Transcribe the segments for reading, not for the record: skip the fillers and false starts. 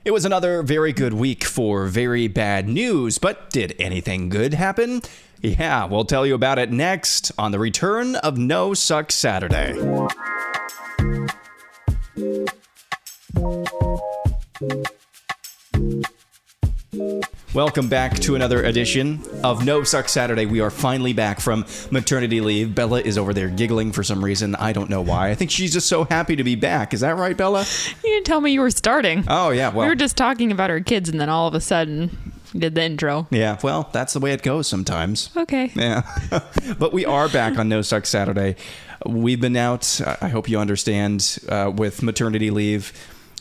It was another very good week for very bad news, but did anything good happen? Yeah, we'll tell you about it next on the return of No Suck Saturday. Welcome back to another edition of No Suck Saturday. We are finally back from maternity leave. Bella is over there giggling for some reason. I don't know why. I think she's just so happy to be back. Is that right, Bella? You didn't tell me you were starting. Oh, yeah. Well, we were just talking about our kids, and then all of a sudden, you did the intro. Yeah, well, that's the way it goes sometimes. Okay. Yeah. But we are back on No Suck Saturday. We've been out, I hope you understand, with maternity leave.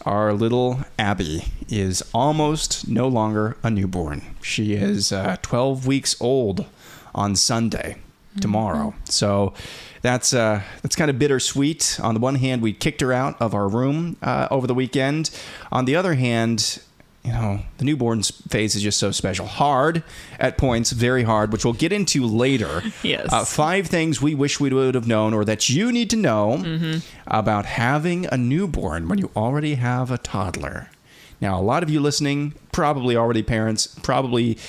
Our little Abby is almost no longer a newborn. She is 12 weeks old on Sunday, tomorrow. Mm-hmm. So that's kind of bittersweet. On the one hand, we kicked her out of our room over the weekend. On the other hand, you know, the newborn's phase is just so special. Hard at points, very hard, which we'll get into later. Yes. 5 things we wish we would have known or that you need to know about having a newborn when you already have a toddler. Now, a lot of you listening, probably already parents, probably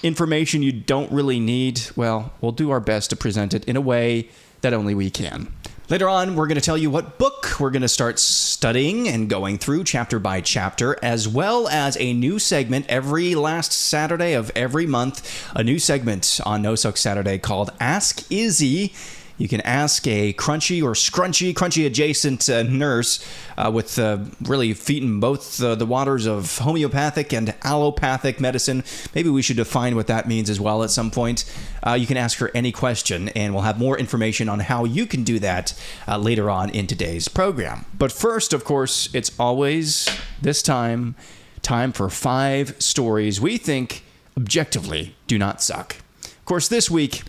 information you don't really need. Well, we'll do our best to present it in a way that only we can. Later on, we're going to tell you what book we're going to start studying and going through chapter by chapter, as well as a new segment every last Saturday of every month, a new segment on No Suck Saturday called Ask Izzy. You can ask a crunchy or crunchy adjacent nurse with really feeding both the waters of homeopathic and allopathic medicine. Maybe we should define what that means as well at some point. You can ask her any question, and we'll have more information on how you can do that later on in today's program. But first, of course, it's always this time for 5 stories we think objectively do not suck. Of course, this week,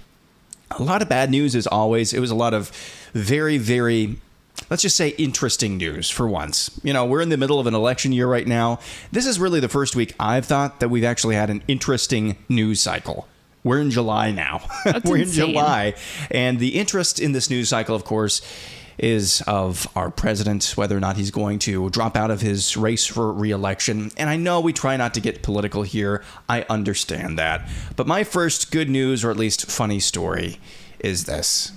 a lot of bad news as always. It was a lot of very, very, let's just say, interesting news for once. You know, we're in the middle of an election year right now. This is really the first week I've thought that we've actually had an interesting news cycle. We're in July now. That's We're insane. in July. And the interest in this news cycle, of course, is of our president, whether or not he's going to drop out of his race for re-election. And I know we try not to get political here. I understand that. But my first good news, or at least funny story, is this.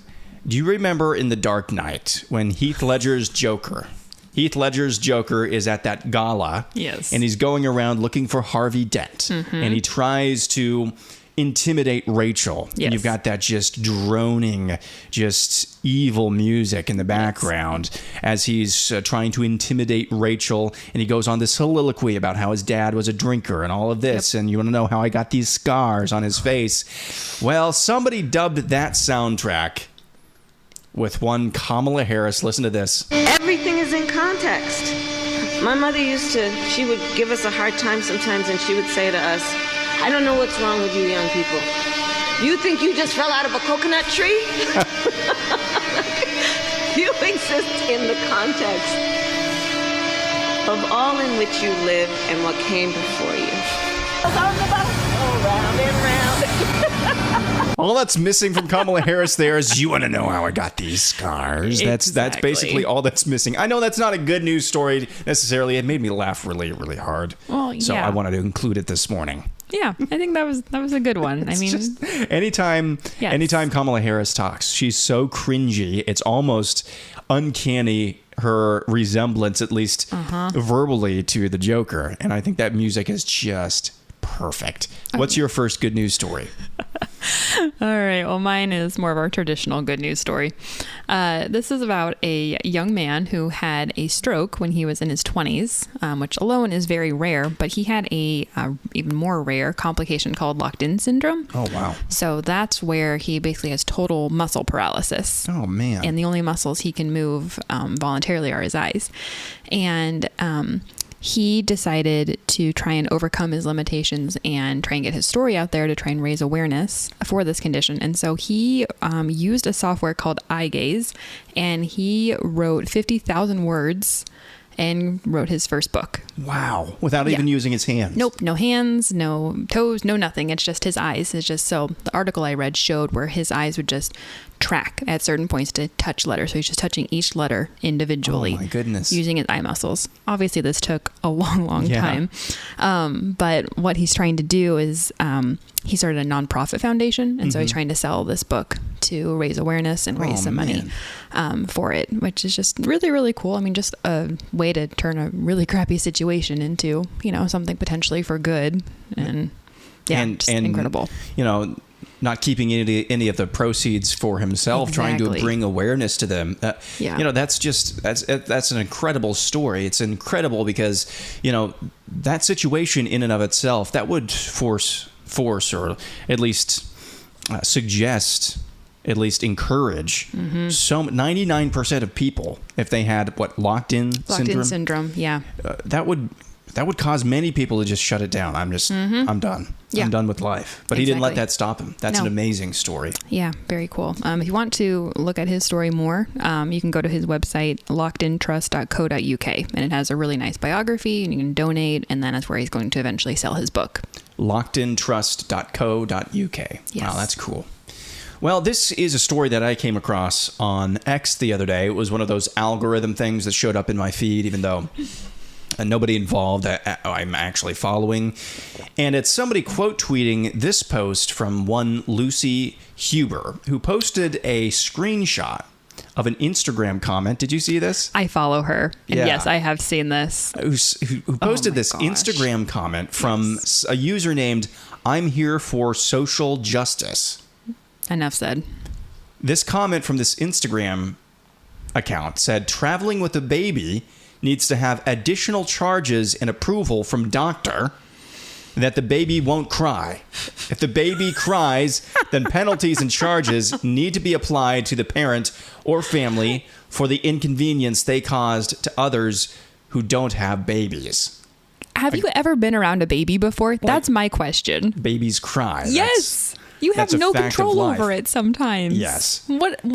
Do you remember in The Dark Knight when Heath Ledger's Joker is at that gala? Yes. And he's going around looking for Harvey Dent. And he tries to intimidate Rachel. Yes. And you've got that just droning, just evil music in the background as he's trying to intimidate Rachel. And he goes on this soliloquy about how his dad was a drinker and all of this. And you want to know how I got these scars on his face. Well, somebody dubbed that soundtrack with one Kamala Harris. Listen to this. Everything is in context. My mother she would give us a hard time sometimes, and she would say to us, I don't know what's wrong with you young people. You think you just fell out of a coconut tree? You exist in the context of all in which you live and what came before you. Round and round. All that's missing from Kamala Harris there is, you want to know how I got these scars. That's Exactly. basically all that's missing. I know that's not a good news story necessarily. It made me laugh really, really hard. Well, So yeah. I wanted to include it this morning. Yeah, I think that was a good one. I mean, Just anytime Kamala Harris talks, she's so cringy. It's almost uncanny, her resemblance, at least verbally, to the Joker. And I think that music is just perfect. What's your first good news story? all right. Well, mine is more of our traditional good news story. This is about a young man who had a stroke when he was in his 20s, which alone is very rare, but he had a even more rare complication called locked-in syndrome. Oh, wow. So that's where he basically has total muscle paralysis. Oh, man. And the only muscles he can move voluntarily are his eyes. And he decided to try and overcome his limitations and try and get his story out there to try and raise awareness for this condition. And so he used a software called Eye Gaze, and he wrote 50,000 words and wrote his first book. Wow. Without even using his hands. Nope. No hands, no toes, no nothing. It's just his eyes. It's just so the article I read showed where his eyes would just track at certain points to touch letters. So he's just touching each letter individually. Oh my goodness. Using his eye muscles. Obviously, this took a long Yeah. time. But what he's trying to do is he started a nonprofit foundation. And so he's trying to sell this book to raise awareness and raise some money for it, which is just really, really cool. I mean, just a way to turn a really crappy situation into, something potentially for good. And just incredible. Not keeping any of the proceeds for himself, trying to bring awareness to them. That's an incredible story. It's incredible because, that situation in and of itself, that would force or at least suggest, at least encourage so 99% of people, if they had locked-in syndrome, that would cause many people to just shut it down. I'm done. Yeah. I'm done with life. But he didn't let that stop him. That's an amazing story. Yeah, very cool. If you want to look at his story more, you can go to his website, lockedintrust.co.uk, and it has a really nice biography, and you can donate, and then that's where he's going to eventually sell his book. Lockedintrust.co.uk. Yes. Wow, that's cool. Well, this is a story that I came across on X the other day. It was one of those algorithm things that showed up in my feed, even though nobody involved I'm actually following. And it's somebody quote tweeting this post from one Lucy Huber, who posted a screenshot of an Instagram comment. Did you see this? I follow her. And yes, I have seen this. Who posted this Instagram comment from a user named I'm Here for Social Justice. Enough said. This comment from this Instagram account said, traveling with a baby needs to have additional charges and approval from doctor that the baby won't cry. If the baby cries, then penalties and charges need to be applied to the parent or family for the inconvenience they caused to others who don't have babies. Have you ever been around a baby before? That's my question. Babies cry. Yes. You have no control over it sometimes. Yes.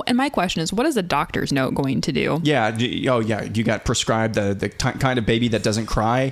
And my question is, what is a doctor's note going to do? Yeah. You got prescribed the kind of baby that doesn't cry.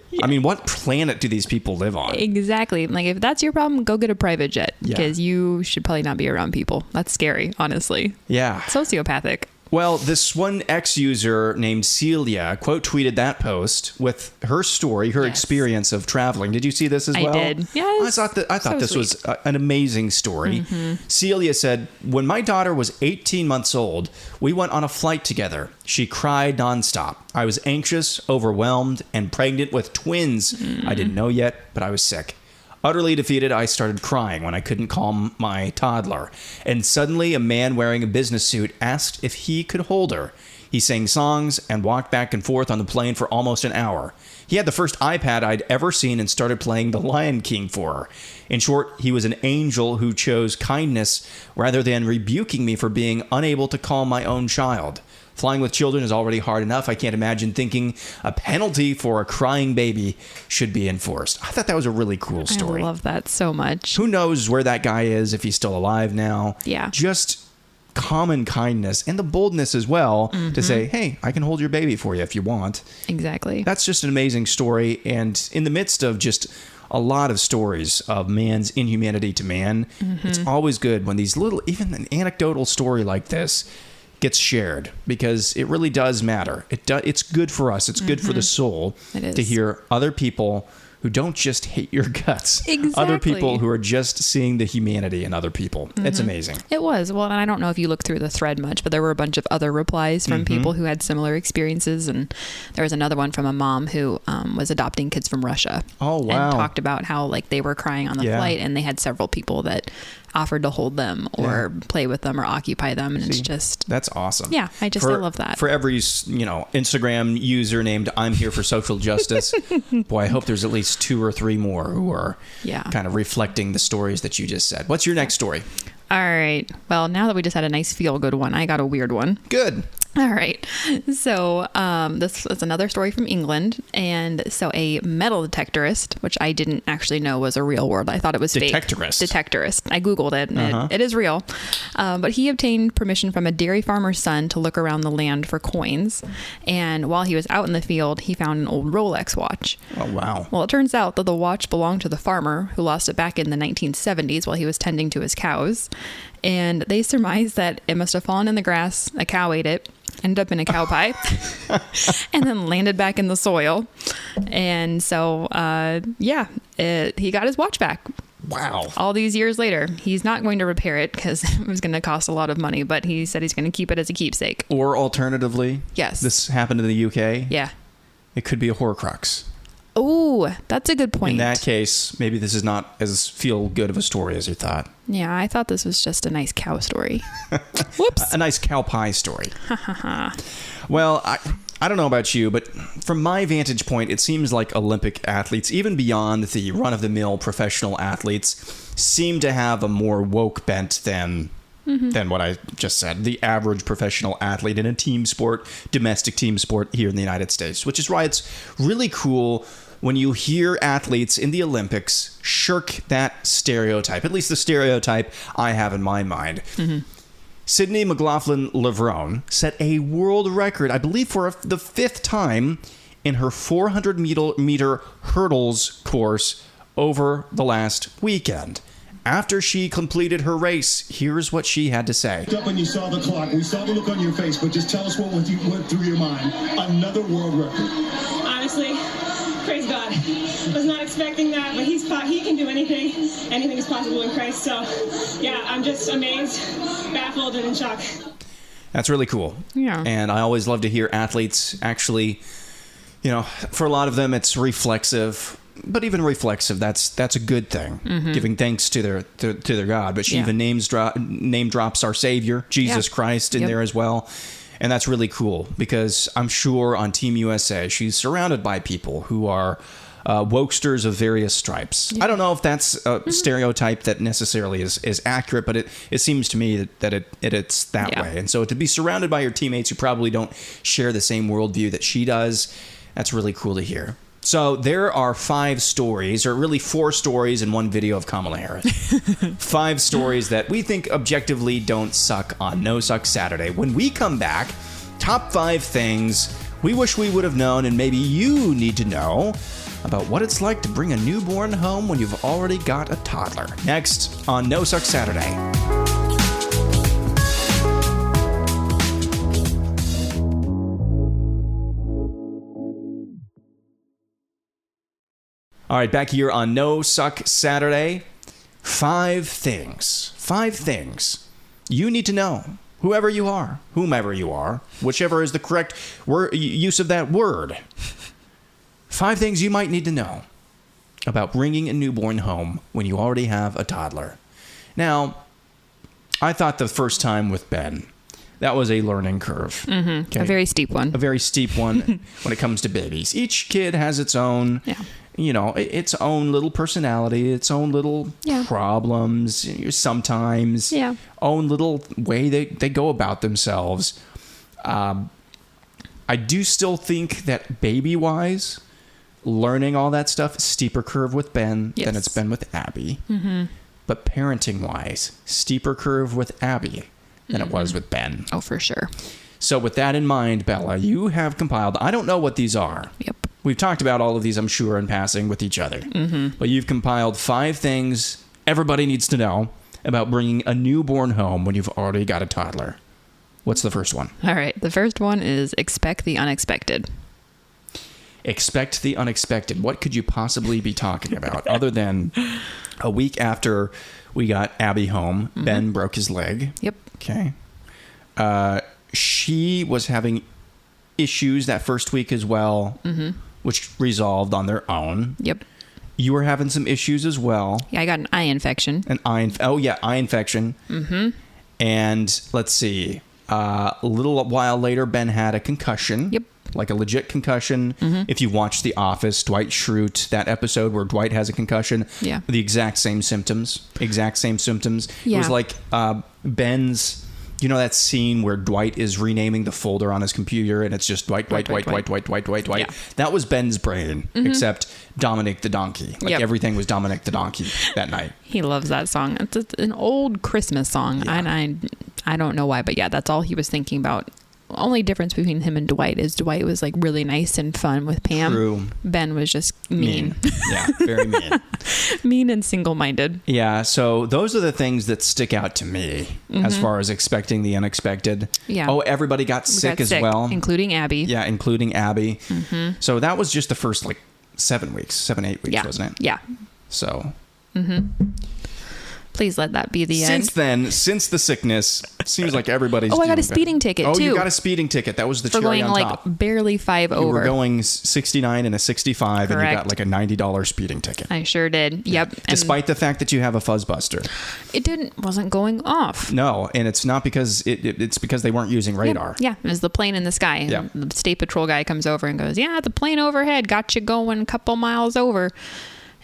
Yeah. I mean, what planet do these people live on? Exactly. Like, if that's your problem, go get a private jet because you should probably not be around people. That's scary, honestly. Yeah. Sociopathic. Well, this one ex-user named Celia quote tweeted that post with her story, her experience of traveling. Did you see this as well? I did. Yes. I thought this was an amazing story. Celia said, when my daughter was 18 months old, we went on a flight together. She cried nonstop. I was anxious, overwhelmed, and pregnant with twins. I didn't know yet, but I was sick. Utterly defeated, I started crying when I couldn't calm my toddler. And suddenly, a man wearing a business suit asked if he could hold her. He sang songs and walked back and forth on the plane for almost an hour. He had the first iPad I'd ever seen and started playing The Lion King for her. In short, he was an angel who chose kindness rather than rebuking me for being unable to calm my own child. Flying with children is already hard enough. I can't imagine thinking a penalty for a crying baby should be enforced. I thought that was a really cool story. I love that so much. Who knows where that guy is, if he's still alive now. Yeah. Just common kindness and the boldness as well to say, hey, I can hold your baby for you if you want. Exactly. That's just an amazing story. And in the midst of just a lot of stories of man's inhumanity to man, it's always good when these little, even an anecdotal story like this gets shared, because it really does matter. It's good for us. It's good for the soul to hear other people who don't just hate your guts. Exactly. Other people who are just seeing the humanity in other people. It's amazing. It was. Well, and I don't know if you looked through the thread much, but there were a bunch of other replies from people who had similar experiences. And there was another one from a mom who was adopting kids from Russia. Oh, wow. And talked about how they were crying on the flight, and they had several people that offered to hold them or play with them or occupy them. And it's just... That's awesome. Yeah, I love that. For every, Instagram user named I'm Here for Social Justice, boy, I hope there's at least 2 or 3 more who are kind of reflecting the stories that you just said. What's your next story? All right. Well, now that we just had a nice feel-good one, I got a weird one. Good. All right. So this is another story from England. And so a metal detectorist, which I didn't actually know was a real word. I thought it was fake. Detectorist. I Googled it, and it is real. But he obtained permission from a dairy farmer's son to look around the land for coins. And while he was out in the field, he found an old Rolex watch. Oh, wow. Well, it turns out that the watch belonged to the farmer who lost it back in the 1970s while he was tending to his cows. And they surmised that it must have fallen in the grass. A cow ate it, ended up in a cow pie, and then landed back in the soil. And so, he got his watch back. Wow. All these years later. He's not going to repair it because it was going to cost a lot of money, but he said he's going to keep it as a keepsake. Or alternatively, Yes. this happened in the UK. Yeah. It could be a Horcrux. Oh, that's a good point. In that case, maybe this is not as feel good of a story as you thought. Yeah, I thought this was just a nice cow story. Whoops. A nice cow pie story. Well, I don't know about you, but from my vantage point, it seems like Olympic athletes, even beyond the run-of-the-mill professional athletes, seem to have a more woke bent than what I just said. The average professional athlete in a team sport, domestic team sport here in the United States, which is why it's really cool when you hear athletes in the Olympics shirk that stereotype, at least the stereotype I have in my mind. Sydney McLaughlin-Levrone set a world record, I believe for the 5th time, in her 400-meter hurdles course over the last weekend. After she completed her race, here's what she had to say. When you saw the clock, we saw the look on your face, but just tell us what went through your mind. Another world record. Honestly, praise God. I was not expecting that, but he can do anything. Anything is possible in Christ. So, yeah, I'm just amazed, baffled, and in shock. That's really cool. Yeah. And I always love to hear athletes actually, for a lot of them, it's reflexive. But even reflexive, that's a good thing. Giving thanks to their God. But she even name drops our Savior, Jesus Christ, in there as well. And that's really cool because I'm sure on Team USA, she's surrounded by people who are wokesters of various stripes. I don't know if that's a stereotype that necessarily is accurate, but it seems to me that it's that way. And so to be surrounded by your teammates who probably don't share the same worldview that she does, that's really cool to hear. So there are 5 stories, or really 4 stories in one video of Kamala Harris. 5 stories that we think objectively don't suck on No Suck Saturday. When we come back, top 5 things we wish we would have known and maybe you need to know about what it's like to bring a newborn home when you've already got a toddler. Next on No Suck Saturday. All right, back here on No Suck Saturday. 5 things you need to know. Whomever you are, whichever is the correct use of that word. 5 things you might need to know about bringing a newborn home when you already have a toddler. Now, I thought the first time with Ben, that was a learning curve. Okay? A very steep one. A very steep one when it comes to babies. Each kid has its own... its own little personality, its own little problems, sometimes own little way they go about themselves. I do still think that baby-wise, learning all that stuff, steeper curve with Ben than it's been with Abby. But parenting-wise, steeper curve with Abby than it was with Ben. Oh, for sure. So with that in mind, Bella, you have compiled, I don't know what these are. Yep. We've talked about all of these, I'm sure, in passing with each other. But you've compiled 5 things everybody needs to know about bringing a newborn home when you've already got a toddler. What's the first one? All right. The first one is expect the unexpected. Expect the unexpected. What could you possibly be talking about other than a week after we got Abby home, Ben broke his leg. Yep. Okay. She was having issues that first week as well, which resolved on their own. Yep. You were having some issues as well. Yeah, I got an eye infection. Eye infection. And let's see. A little while later, Ben had a concussion. Yep. Like a legit concussion. If you watch The Office, Dwight Schrute, that episode where Dwight has a concussion, the exact same symptoms. It was like Ben's... You know that scene where Dwight is renaming the folder on his computer and it's just Dwight. Yeah. That was Ben's brain, except Dominic the Donkey. Everything was Dominic the Donkey that night. He loves that song. It's an old Christmas song. And I don't know why, but that's all he was thinking about only difference between him and Dwight is Dwight was like really nice and fun with Pam. True. Ben was just mean. Yeah, very mean. Mean and single-minded. Yeah, so those are the things that stick out to me as far as expecting the unexpected. Yeah. Oh, everybody got sick as well. Including Abby. Yeah, including Abby. So that was just the first 7 weeks, 8 weeks, Yeah. wasn't it? Yeah. So Please let that be the since end. then, since the sickness, seems like everybody's. Oh, I got doing a speeding better. ticket, Oh, too. you got a speeding ticket. That was the For cherry going on like top. barely 5 You over. were going 69 and a 65, and you got Correct. like a $90 speeding ticket. I sure did. Yep. And Despite the fact that you have a fuzzbuster. it wasn't going off. No, and it's not because it's because they weren't using radar. Yeah, it was the plane in the sky. And Yeah. the state patrol guy comes over and goes, "Yeah, the plane overhead got you going a couple miles over."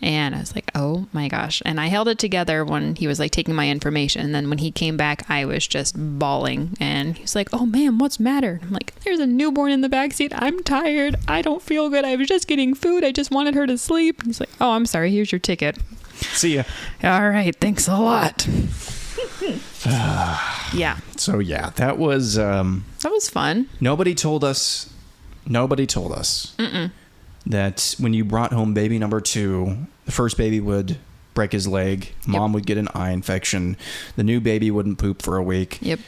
And I was like, "Oh my gosh!" And I held it together when he was like taking my information. And then when he came back, I was just bawling. And he's like, "Oh man, what's the matter?" I'm like, "There's a newborn in the backseat. I'm tired. I don't feel good. I was just getting food. I just wanted her to sleep." And he's like, "Oh, I'm sorry. Here's your ticket." See ya. All right, thanks a lot. Yeah, So yeah, that was. that was fun. Nobody told us that when you brought home baby number 2, the first baby would break his leg, mom would get an eye infection, the new baby wouldn't poop for a week. Yep.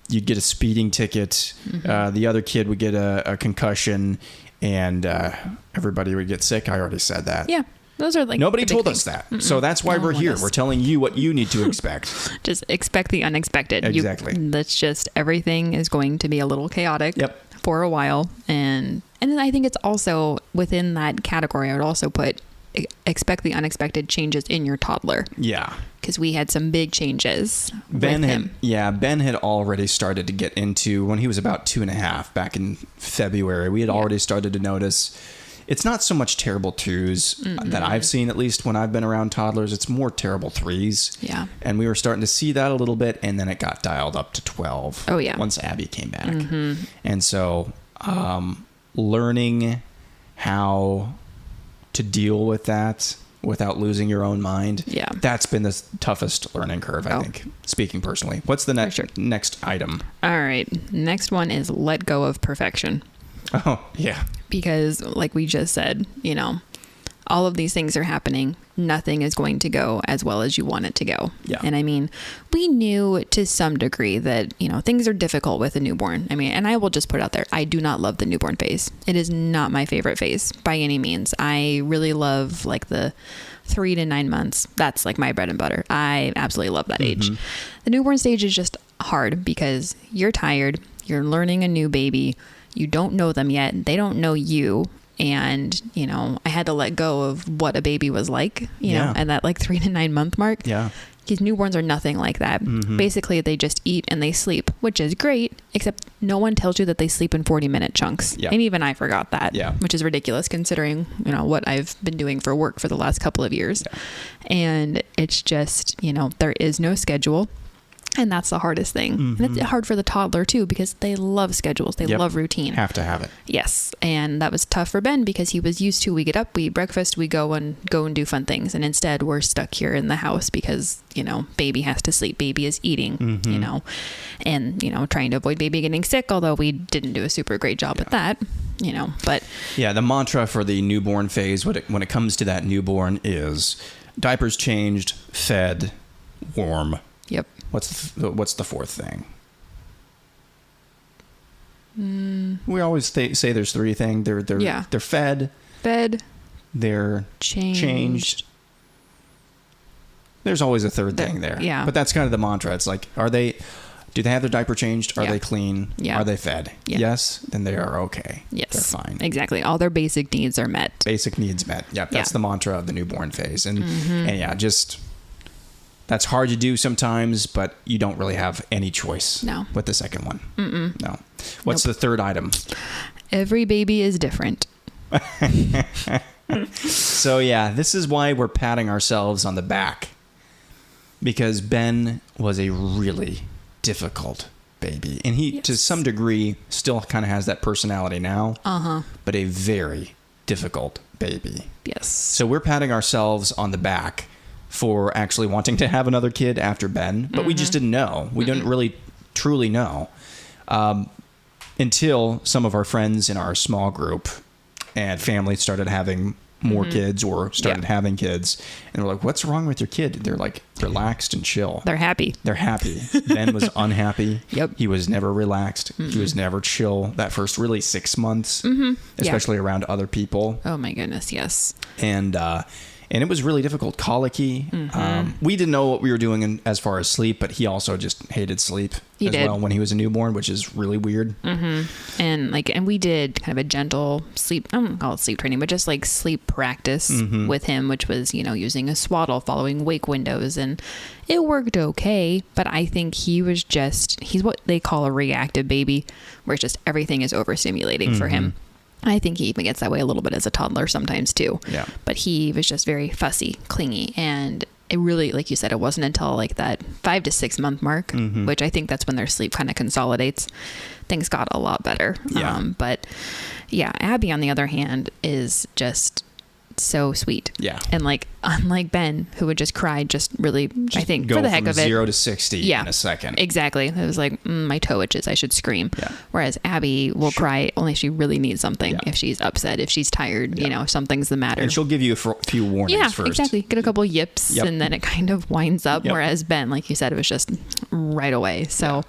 You'd get a speeding ticket. The other kid would get a concussion, and everybody would get sick. I already said that. Yeah, those are like Nobody the big told things. us that. So that's why No we're one here. does. We're telling you what you need to expect. Just expect the unexpected. Exactly. That's just everything is going to be a little chaotic. Yep. For a while, and then I think it's also within that category. I would also put expect the unexpected changes in your toddler, Yeah. because we had some big changes. Ben with had him. Ben had already started to get into, when he was about 2.5 back in February, we had already started to notice it's not so much terrible 2s that I've seen, at least when I've been around toddlers. It's more terrible 3s. Yeah. And we were starting to see that a little bit, and then it got dialed up to 12. Oh, yeah. Once Abby came back. And so learning how to deal with that without losing your own mind. Yeah. That's been the toughest learning curve, I Oh. think, speaking personally. What's the next item? All right, next one is let go of perfection. Oh, yeah. Because like we just said, all of these things are happening. Nothing is going to go as well as you want it to go. Yeah. And I mean, we knew to some degree that, things are difficult with a newborn. I mean, and I will just put it out there, I do not love the newborn phase. It is not my favorite phase by any means. I really love like the 3 to 9 months. That's like my bread and butter. I absolutely love that age. The newborn stage is just hard because you're tired. You're learning a new baby. You don't know them yet. They don't know you. And, I had to let go of what a baby was like, you know, at that like 3 to 9 month mark. Yeah. Because newborns are nothing like that. Basically, they just eat and they sleep, which is great, except no one tells you that they sleep in 40-minute chunks. Yeah. And even I forgot that, Yeah. which is ridiculous considering, what I've been doing for work for the last couple of years. Yeah. And it's just, there is no schedule. And that's the hardest thing. And it's hard for the toddler too, because they love schedules. They Yep. love routine. Have to have it. Yes. And that was tough for Ben because he was used to, we get up, we eat breakfast, we go and do fun things. And instead we're stuck here in the house because, baby has to sleep. Baby is eating, and, trying to avoid baby getting sick, although we didn't do a super great job at that, but Yeah, the mantra for the newborn phase, when it comes to that newborn, is diapers changed, fed, warm. yep. What's the fourth thing? We always say there's 3 things. They're fed, Fed, they're changed. There's always a third thing there. Yeah. But that's kind of the mantra. It's like, do they have their diaper changed? Are Yeah. they clean? Yeah. Are they fed? Yeah. Yes, then they are okay. yes. They're fine. Exactly. All their basic needs are met. Basic needs met. Yep, that's Yeah. the mantra of the newborn phase. And yeah, just that's hard to do sometimes, but you don't really have any choice No. with the second one. No. What's the third item? Every baby is different. So yeah, this is why we're patting ourselves on the back, because Ben was a really difficult baby, and he to some degree still kind of has that personality now, but a very difficult baby. Yes. So we're patting ourselves on the back for actually wanting to have another kid after Ben, but we just didn't know. We didn't really truly know. until some of our friends in our small group and family started having more kids or started having kids, and they're like, what's wrong with your kid? They're like relaxed and chill. They're happy. They're happy. Ben was unhappy. Yep. He was never relaxed. He was never chill that first really 6 months, especially around other people. Oh my goodness, yes. And it was really difficult. Colicky. We didn't know what we were doing as far as sleep, but he also just hated sleep He did. well when he was a newborn, which is really weird. And we did kind of a gentle sleep, I don't call it sleep training, but just like sleep practice with him, which was, using a swaddle, following wake windows, and it worked okay. But I think he's what they call a reactive baby, where it's just everything is overstimulating for him. I think he even gets that way a little bit as a toddler sometimes too. Yeah. But he was just very fussy, clingy, and it really, like you said, it wasn't until like that 5 to 6 month mark, which I think that's when their sleep kind of consolidates. Things got a lot better. Yeah. But yeah, Abby, on the other hand, is just so sweet. Yeah. And like, unlike Ben, who would just cry, I think, Go for the heck from of it. 0 to 60 in a second. Exactly. It was like, my toe itches, I should scream. Yeah. Whereas Abby will cry only if she really needs something. Yeah. If she's upset, if she's tired, if something's the matter. And she'll give you a few warnings first. Exactly. Get a couple yips and then it kind of winds up. Yep. Whereas Ben, like you said, it was just right away. So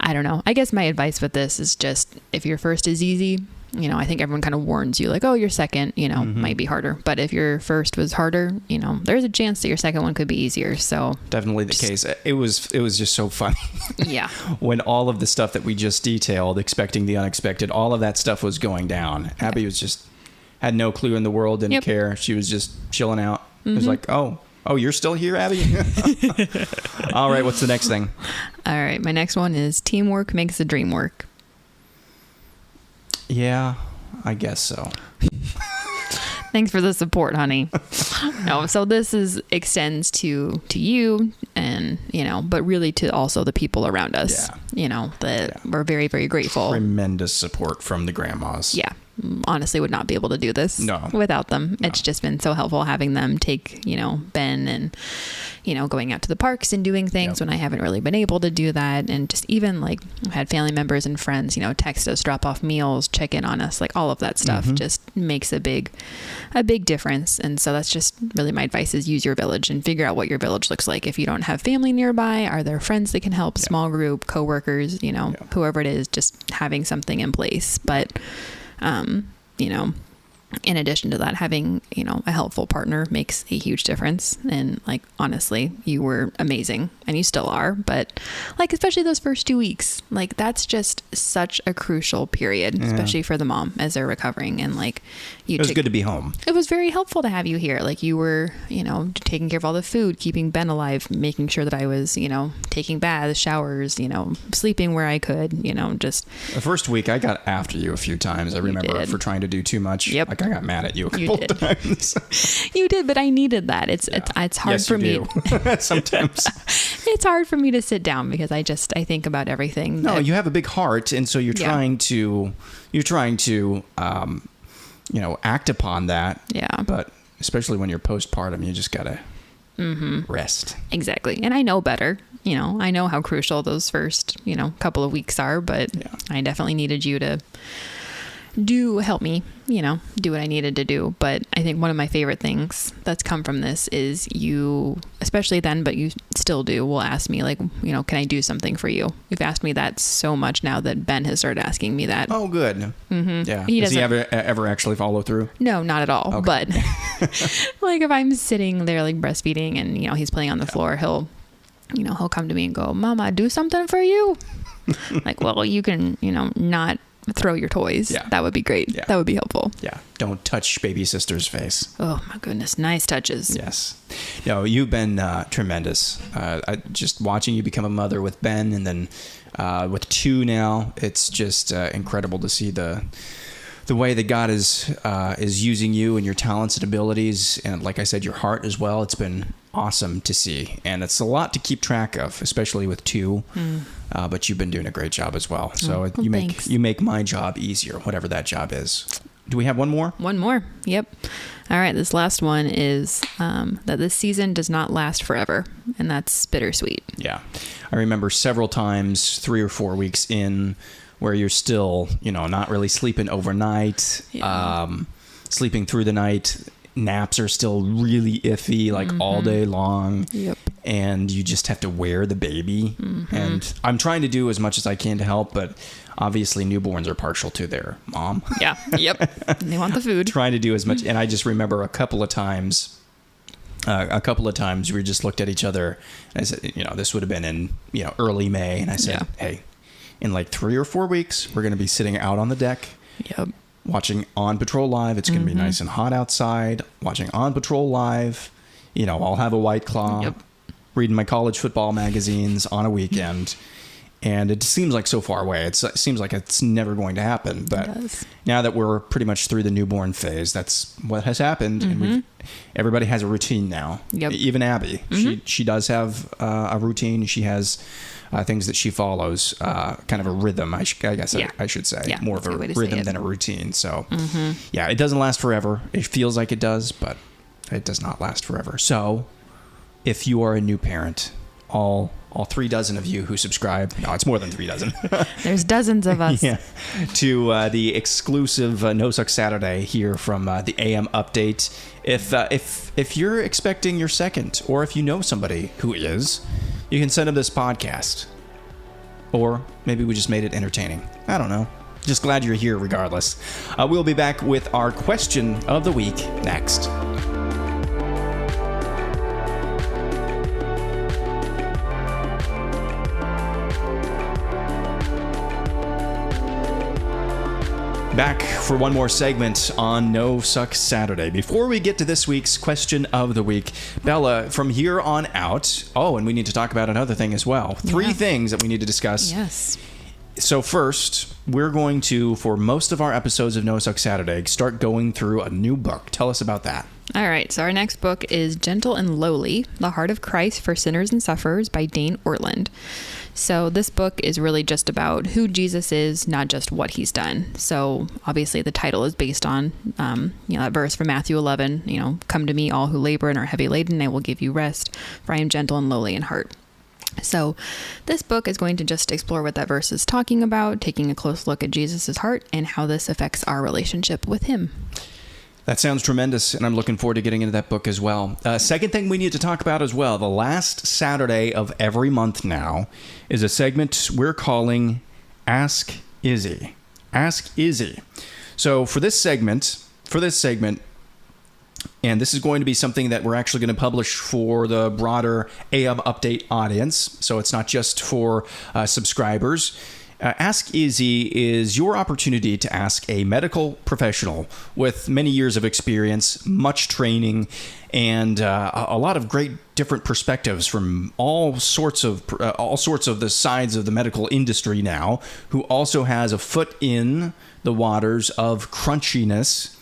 I don't know. I guess my advice with this is just, if your first is easy, I think everyone kind of warns you like, oh, your second, might be harder. But if your first was harder, there's a chance that your second one could be easier. So definitely the case. It was just so funny. Yeah. When all of the stuff that we just detailed, expecting the unexpected, all of that stuff was going down. Abby was just had no clue in the world, didn't care. She was just chilling out. It was like, oh, you're still here, Abby? All right, what's the next thing? All right, my next one is teamwork makes the dream work. Yeah, I guess so. Thanks for the support, honey. No, so this extends to you and, but really to also the people around us, that we're very, very grateful. Tremendous support from the grandmas. Yeah. Honestly would not be able to do this without them. It's just been so helpful having them take, Ben and, going out to the parks and doing things when I haven't really been able to do that. And just even like I've had family members and friends, text us, drop off meals, check in on us, like all of that stuff just makes a big difference. And so that's just really my advice is use your village and figure out what your village looks like. If you don't have family nearby, are there friends that can help, small group, coworkers, whoever it is, just having something in place. But in addition to that, having, a helpful partner makes a huge difference. And like, honestly, you were amazing and you still are, but like, especially those first 2 weeks, like that's just such a crucial period, especially for the mom as they're recovering. And like, it was good to be home. It was very helpful to have you here. Like you were, taking care of all the food, keeping Ben alive, making sure that I was, taking baths, showers, sleeping where I could, just. The first week I got after you a few times. I remember for trying to do too much. Yep. Like I got mad at you a couple times. You did, but I needed that. It's hard for me. Sometimes it's hard for me to sit down because I think about everything. No, you have a big heart, and so you're trying to act upon that. Yeah. But especially when you're postpartum, you just gotta rest. Exactly. And I know better. I know how crucial those first, couple of weeks are, but I definitely needed you to help me, do what I needed to do. But I think one of my favorite things that's come from this is you, especially then, but you still do, will ask me like, can I do something for you? You've asked me that so much now that Ben has started asking me that. Oh, good. Mm-hmm. Yeah. Does he ever actually follow through? No, not at all. Okay. But like if I'm sitting there like breastfeeding and, he's playing on the floor, he'll come to me and go, Mama, do something for you. Like, well, you can, not throw your toys. Yeah. That would be great. Yeah. That would be helpful. Yeah. Don't touch baby sister's face. Oh my goodness. Nice touches. Yes. No, you've been tremendous. Just watching you become a mother with Ben and then with 2 now, it's just incredible to see the way that God is using you and your talents and abilities. And like I said, your heart as well. It's been awesome to see. And it's a lot to keep track of, especially with 2. But you've been doing a great job as well. So you make my job easier, whatever that job is. Do we have one more? One more. Yep. All right. This last one is that this season does not last forever. And that's bittersweet. Yeah. I remember several times, 3 or 4 weeks in, where you're still, not really sleeping overnight, sleeping through the night. Naps are still really iffy, like all day long. Yep. And you just have to wear the baby. And I'm trying to do as much as I can to help, but obviously newborns are partial to their mom. Yeah. Yep. They want the food. Trying to do as much. And I just remember a couple of times we just looked at each other and I said, this would have been in, early May. And I said, hey, in like 3 or 4 weeks, we're going to be sitting out on the deck. Yep. Watching On Patrol Live. It's going to be nice and hot outside. Watching On Patrol Live. I'll have a White Claw. Yep. Reading my college football magazines on a weekend. And it seems like so far away. It seems like it's never going to happen. But now that we're pretty much through the newborn phase, that's what has happened. And everybody has a routine now. Yep. Even Abby. She does have a routine. She has things that she follows, kind of a rhythm, I guess I should say. Yeah, more of a rhythm than a routine. So, it doesn't last forever. It feels like it does, but it does not last forever. So, if you are a new parent, all 3 dozen of you who subscribe, no, it's more than 3 dozen. There's dozens of us. To the exclusive No Suck Saturday here from the AM Update. If you're expecting your second, or if you know somebody who is, you can send them this podcast. Or maybe we just made it entertaining. I don't know. Just glad you're here regardless. We'll be back with our question of the week next. Back for one more segment on No Suck Saturday. Before we get to this week's question of the week, Bella, from here on out, and we need to talk about another thing as well. 3 things that we need to discuss. Yes. So first, we're going to, for most of our episodes of No Suck Saturday, start going through a new book. Tell us about that. All right, so our next book is Gentle and Lowly, The Heart of Christ for Sinners and Sufferers by Dane Ortland. So this book is really just about who Jesus is, not just what he's done. So obviously the title is based on, that verse from Matthew 11, come to me all who labor and are heavy laden, I will give you rest, for I am gentle and lowly in heart. So this book is going to just explore what that verse is talking about, taking a close look at Jesus's heart and how this affects our relationship with him. That sounds tremendous, and I'm looking forward to getting into that book as well. Second thing we need to talk about as well, the last Saturday of every month now is a segment we're calling Ask Izzy. Ask Izzy. So for this segment, and this is going to be something that we're actually going to publish for the broader AM Update audience, so it's not just for subscribers. Ask Izzy is your opportunity to ask a medical professional with many years of experience, much training, and a lot of great different perspectives from all sorts of the sides of the medical industry now, who also has a foot in the waters of crunchiness.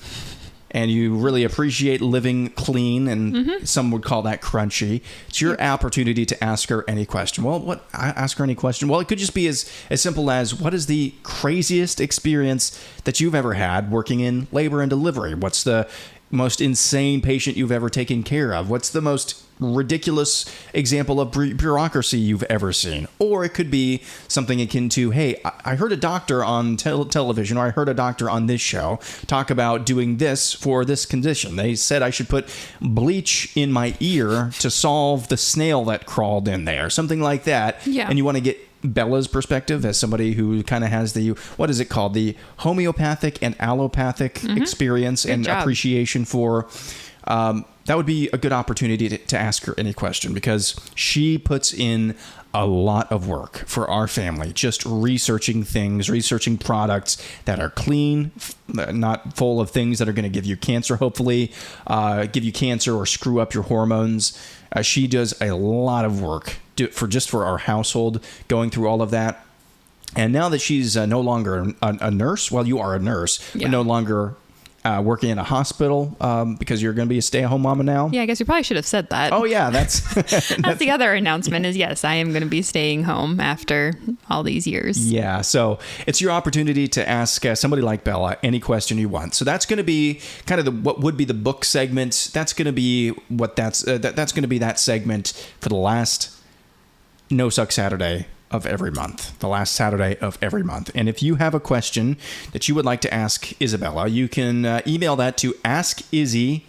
And you really appreciate living clean, and some would call that crunchy. It's your opportunity to ask her any question. Well, ask her any question? Well, it could just be as simple as, what is the craziest experience that you've ever had working in labor and delivery? What's the most insane patient you've ever taken care of? What's the most ridiculous example of bureaucracy you've ever seen? Or it could be something akin to, hey, I heard a doctor on television, or I heard a doctor on this show talk about doing this for this condition. They said I should put bleach in my ear to solve the snail that crawled in there, something like that. Yeah. And you want to get Bella's perspective as somebody who kind of has the, what is it called, the homeopathic and allopathic experience and appreciation for that would be a good opportunity to ask her any question, because she puts in a lot of work for our family, just researching products that are clean, not full of things that are going to give you cancer, hopefully, give you cancer or screw up your hormones. She does a lot of work for our household, going through all of that. And now that she's no longer a nurse, well, you are a nurse, but no longer working in a hospital, because you're going to be a stay-at-home mama now. Yeah, I guess we probably should have said that. Oh, yeah, that's the other announcement is, yes, I am going to be staying home after all these years. Yeah, so it's your opportunity to ask somebody like Bella any question you want. So that's going to be kind of what would be the book segment. That's going to be what that's going to be that segment for the last No Suck Saturday of every month, the last Saturday of every month. And if you have a question that you would like to ask Isabella, you can email that to AskIzzyNSS.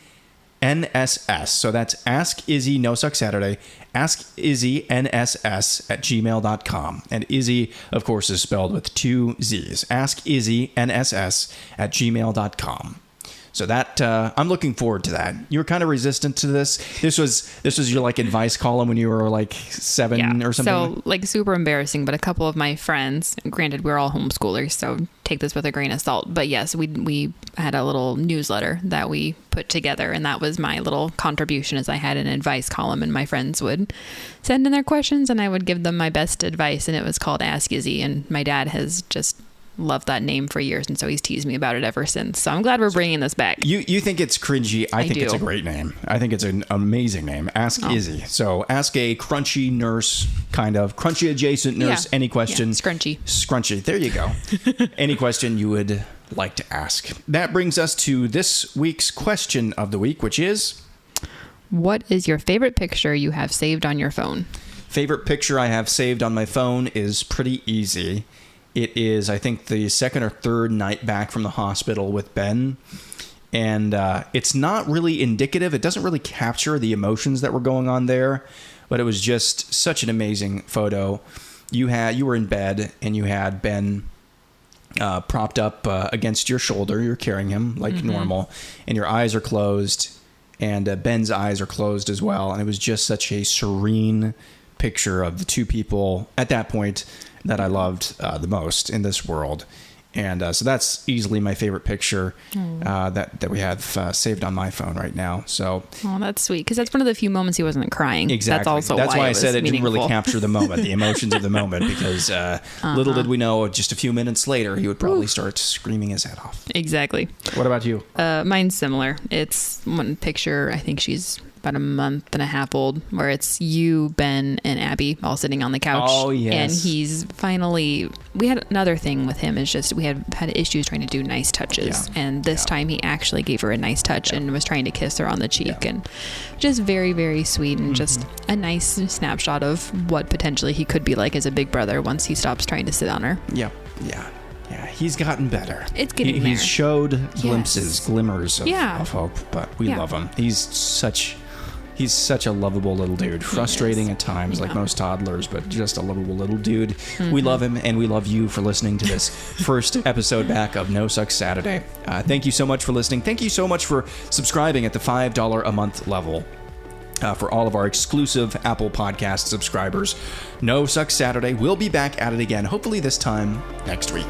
So that's Ask Izzy No Suck Saturday, AskIzzyNSS@gmail.com. And Izzy, of course, is spelled with 2 Z's. AskIzzyNSS@gmail.com. So that I'm looking forward to that. You were kind of resistant to this. This was your like advice column when you were like 7 or something. So like super embarrassing, but a couple of my friends, granted we're all homeschoolers, so take this with a grain of salt. But yes, we had a little newsletter that we put together, and that was my little contribution. As I had an advice column, and my friends would send in their questions, and I would give them my best advice, and it was called Ask Izzy. And my dad has just loved that name for years, and so he's teased me about it ever since. So I'm glad we're bringing this back. You think it's cringy. I think it's a great name. I think it's an amazing name. Ask Izzy. So ask a crunchy nurse, kind of crunchy adjacent nurse, any question. Yeah, scrunchy. There you go. Any question you would like to ask. That brings us to this week's question of the week, which is, what is your favorite picture you have saved on your phone? Favorite picture I have saved on my phone is pretty easy. It is, I think, the second or third night back from the hospital with Ben. And it's not really indicative. It doesn't really capture the emotions that were going on there. But it was just such an amazing photo. You were in bed, and you had Ben propped up against your shoulder. You're carrying him like normal. And your eyes are closed. And Ben's eyes are closed as well. And it was just such a serene picture of the two people at that point that I loved the most in this world. And so that's easily my favorite picture that we have saved on my phone right now. So, that's sweet, because that's one of the few moments he wasn't crying. Exactly. That's why I said it didn't really capture the moment, the emotions of the moment, because little did we know, just a few minutes later, he would probably start screaming his head off. Exactly. What about you? Mine's similar. It's one picture, I think she's about a month and a half old, where it's you, Ben, and Abby all sitting on the couch. Oh, yes. And he's finally, we had another thing with him, is just we had issues trying to do nice touches. Yeah. And this time he actually gave her a nice touch and was trying to kiss her on the cheek. And just very, very sweet, and just a nice snapshot of what potentially he could be like as a big brother once he stops trying to sit on her. Yeah. He's gotten better. It's getting there. He's showed glimmers of hope, but we love him. He's such a lovable little dude. Frustrating at times, like most toddlers, but just a lovable little dude. We love him, and we love you for listening to this first episode back of No Sucks Saturday. Thank you so much for listening. Thank you so much for subscribing at the $5 a month level. For all of our exclusive Apple Podcast subscribers. No Sucks Saturday. We'll be back at it again, hopefully this time next week.